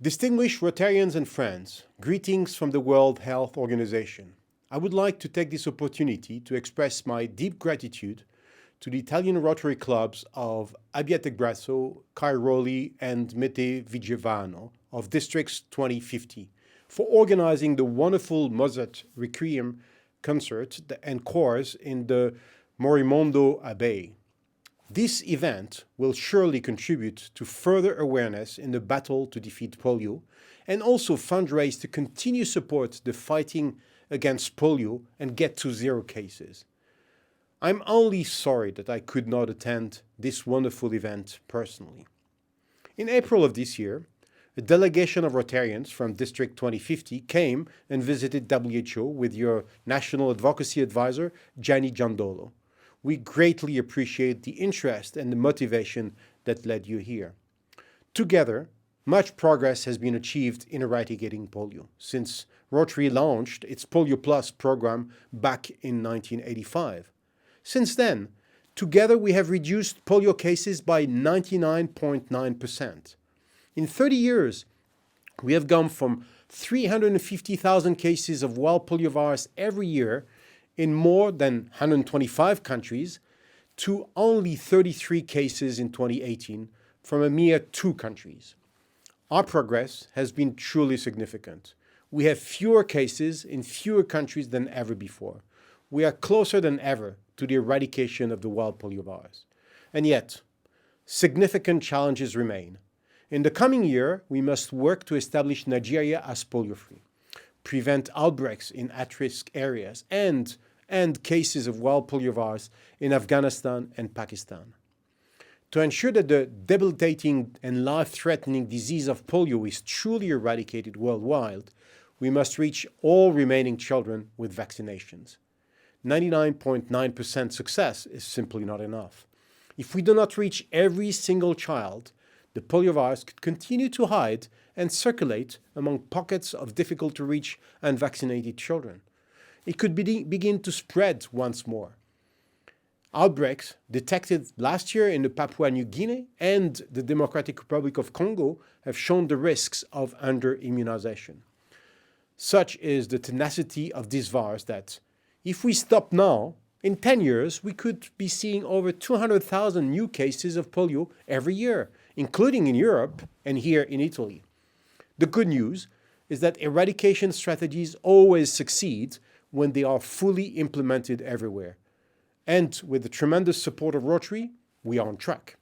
Distinguished Rotarians and friends, greetings from the World Health Organization. I would like to take this opportunity to express my deep gratitude to the Italian Rotary clubs of Abbiategrasso, Cairoli, and Mede Vigevano of Districts 2050 for organizing the wonderful Mozart Requiem concert and chorus in the Morimondo Abbey. This event will surely contribute to further awareness in the battle to defeat polio and also fundraise to continue support the fighting against polio and get to zero cases. I'm only sorry that I could not attend this wonderful event personally. In April of this year, a delegation of Rotarians from District 2050 came and visited WHO with your National Advocacy Advisor, Gianni Giandolo. We greatly appreciate the interest and the motivation that led you here. Together, much progress has been achieved in eradicating polio since Rotary launched its Polio Plus program back in 1985. Since then, together we have reduced polio cases by 99.9%. In 30 years, we have gone from 350,000 cases of wild poliovirus every year in more than 125 countries to only 33 cases in 2018 from a mere 2 countries. Our progress has been truly significant. We have fewer cases in fewer countries than ever before. We are closer than ever to the eradication of the wild poliovirus. And yet, significant challenges remain. In the coming year, we must work to establish Nigeria as polio-free, prevent outbreaks in at-risk areas, and end cases of wild poliovirus in Afghanistan and Pakistan. To ensure that the debilitating and life-threatening disease of polio is truly eradicated worldwide, we must reach all remaining children with vaccinations. 99.9% success is simply not enough. If we do not reach every single child, the poliovirus could continue to hide and circulate among pockets of difficult-to-reach unvaccinated children. It could begin to spread once more. Outbreaks detected last year in the Papua New Guinea and the Democratic Republic of Congo have shown the risks of under-immunization. Such is the tenacity of this virus that, if we stop now, in 10 years, we could be seeing over 200,000 new cases of polio every year, including in Europe and here in Italy. The good news is that eradication strategies always succeed when they are fully implemented everywhere. And with the tremendous support of Rotary, we are on track.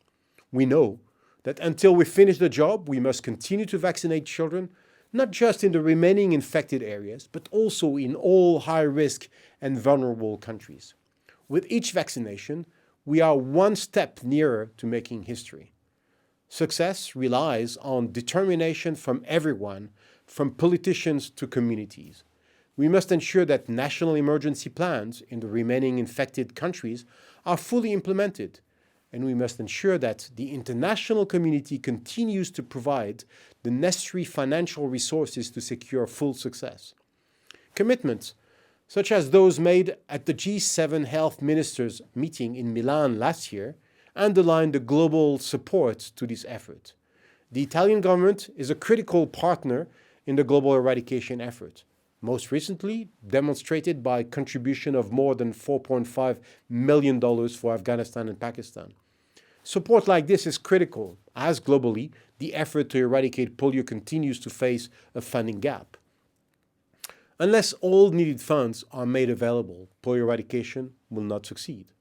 We know that until we finish the job, we must continue to vaccinate children, not just in the remaining infected areas, but also in all high-risk and vulnerable countries. With each vaccination, we are one step nearer to making history. Success relies on determination from everyone, from politicians to communities. We must ensure that national emergency plans in the remaining infected countries are fully implemented, and we must ensure that the international community continues to provide the necessary financial resources to secure full success. Commitments, such as those made at the G7 Health Ministers meeting in Milan last year, underline the global support to this effort. The Italian government is a critical partner in the global eradication effort, most recently demonstrated by contribution of more than $4.5 million for Afghanistan and Pakistan. Support like this is critical, as globally, the effort to eradicate polio continues to face a funding gap. Unless all needed funds are made available, polio eradication will not succeed.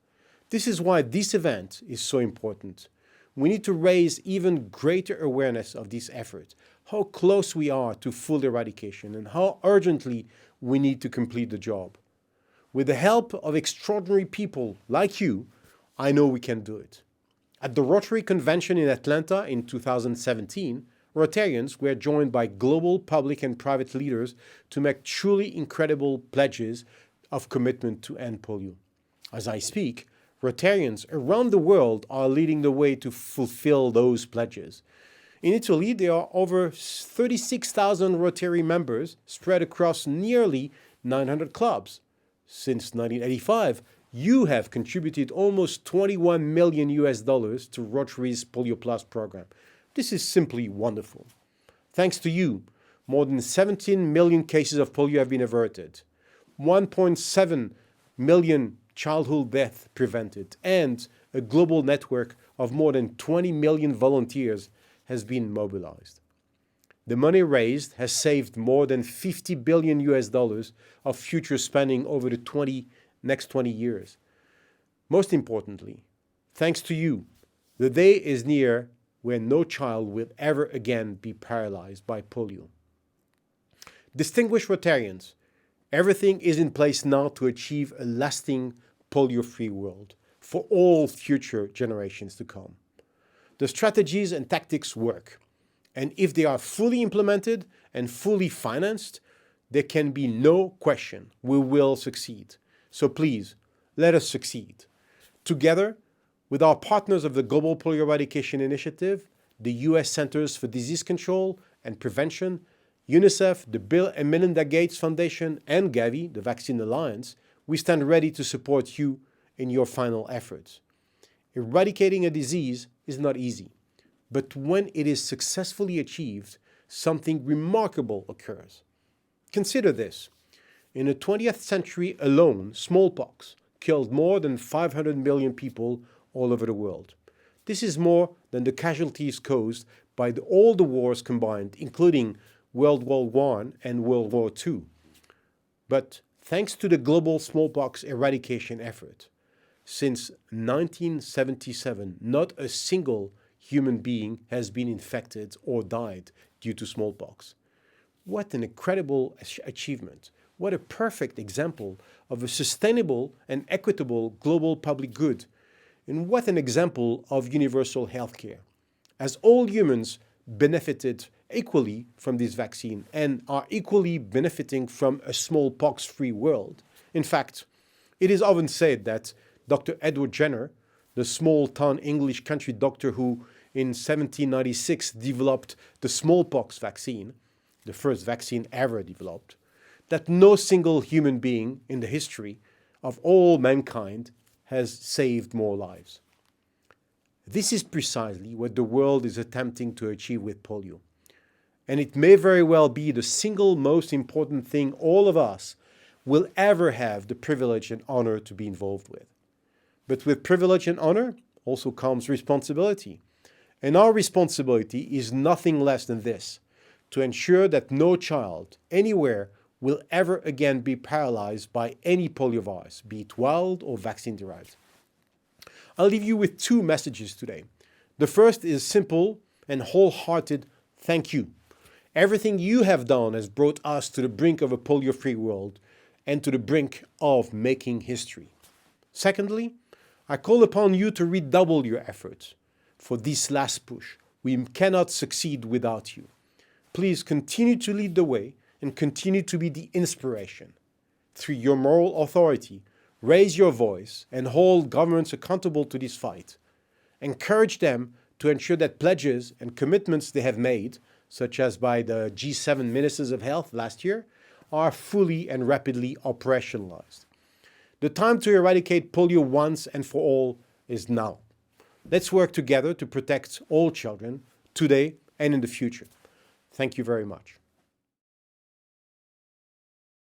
This is why this event is so important. We need to raise even greater awareness of this effort, how close we are to full eradication, and how urgently we need to complete the job. With the help of extraordinary people like you, I know we can do it. At the Rotary Convention in Atlanta in 2017, Rotarians were joined by global public and private leaders to make truly incredible pledges of commitment to end polio. As I speak, Rotarians around the world are leading the way to fulfill those pledges. In Italy, there are over 36,000 Rotary members spread across nearly 900 clubs. Since 1985, you have contributed almost $21 million to Rotary's Polio Plus program. This is simply wonderful. Thanks to you, more than 17 million cases of polio have been averted, 1.7 million childhood deaths prevented, and a global network of more than 20 million volunteers has been mobilized. The money raised has saved more than $50 billion of future spending over the next 20 years. Most importantly, thanks to you, the day is near where no child will ever again be paralyzed by polio. Distinguished Rotarians, everything is in place now to achieve a lasting polio-free world for all future generations to come. The strategies and tactics work, and if they are fully implemented and fully financed, there can be no question we will succeed. So please, let us succeed. Together, with our partners of the Global Polio Eradication Initiative, the U.S. Centers for Disease Control and Prevention, UNICEF, the Bill and Melinda Gates Foundation, and Gavi, the Vaccine Alliance, we stand ready to support you in your final efforts. Eradicating a disease is not easy, but when it is successfully achieved, something remarkable occurs. Consider this. In the 20th century alone, smallpox killed more than 500 million people all over the world. This is more than the casualties caused by all the wars combined, including World War I and World War II. But thanks to the global smallpox eradication effort, since 1977, not a single human being has been infected or died due to smallpox. What an incredible achievement. What a perfect example of a sustainable and equitable global public good. And what an example of universal healthcare. As all humans benefited equally from this vaccine and are equally benefiting from a smallpox-free world. In fact, it is often said that Dr. Edward Jenner, the small-town English country doctor who in 1796 developed the smallpox vaccine, the first vaccine ever developed, that no single human being in the history of all mankind has saved more lives. This is precisely what the world is attempting to achieve with polio. And it may very well be the single most important thing all of us will ever have the privilege and honor to be involved with. But with privilege and honor also comes responsibility. And our responsibility is nothing less than this: to ensure that no child anywhere will ever again be paralyzed by any poliovirus, be it wild or vaccine-derived. I'll leave you with two messages today. The first is simple and wholehearted thank you. Everything you have done has brought us to the brink of a polio-free world and to the brink of making history. Secondly, I call upon you to redouble your efforts for this last push. We cannot succeed without you. Please continue to lead the way and continue to be the inspiration. Through your moral authority, raise your voice and hold governments accountable to this fight. Encourage them to ensure that pledges and commitments they have made, such as by the G7 Ministers of Health last year, are fully and rapidly operationalized. The time to eradicate polio once and for all is now. Let's work together to protect all children today and in the future. Thank you very much.